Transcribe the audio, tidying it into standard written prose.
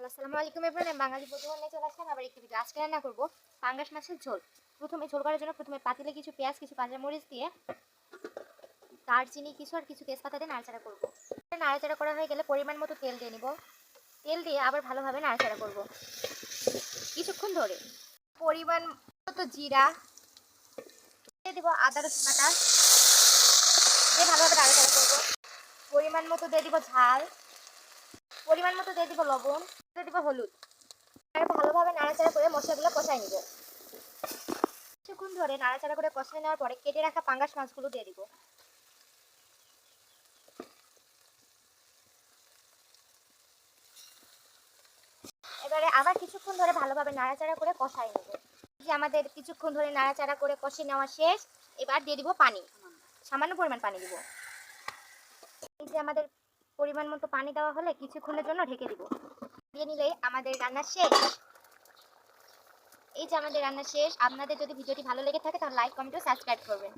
Hello, আসসালামু আলাইকুম everyone. আমি বাঙালি প্রতিদিন নিয়ে চলে আসলাম আবার একটি ভিডিও। আজকে রান্না করব পাঙ্গাস মাছের ঝোল। প্রথমে ঝোল করার জন্য পাতিলে কিছু পেঁয়াজ, কিছু কাঁচামরিচ দিয়ে দারচিনি কিছু আর কিছু তেজপাতা দিয়ে নাড়াচাড়া করব। নাড়াচাড়া করা হয়ে গেলে পরিমাণ মতো তেল দিয়ে নিব। তেল দিয়ে আবার ভালোভাবে নাড়াচাড়া করব কিছুক্ষণ ধরে। পরিমাণ মতো জিরা দিয়ে দিব, আদা রসুন বাটা দিয়ে ভালোভাবে নাড়াচাড়া করব। পরিমাণ মতো দিয়ে দিব ঝাল, পরিমাণ মতো দিয়ে দিব লবণ, দিয়ে দিব হলুদ। আর ভালোভাবে নাড়াচাড়া করে মশলাগুলো কষাই নিব। কিছুক্ষণ ধরে নাড়াচাড়া করে কষাই নেওয়ার পরে কেটে রাখা পাঙ্গাস মাছগুলো দিয়ে দিব। এবারে আবার কিছুক্ষণ ধরে ভালোভাবে নাড়াচাড়া করে কষাই নেব। যে আমাদের কিছুক্ষণ ধরে নাড়াচাড়া করে কষে নেওয়া শেষ। এবার দিয়ে দিব পানি, সামান্য পরিমাণ পানি দিব। এই যে আমাদের পরিমাণ মতো পানি দেওয়া হলে কিছুক্ষণের জন্য ঢেকে দিব। দিয়ে নিলেই আমাদের রান্না শেষ। এই যে আমাদের রান্না শেষ। আপনাদের যদি ভিডিওটি ভালো লেগে থাকে তাহলে লাইক, কমেন্ট ও সাবস্ক্রাইব করবেন।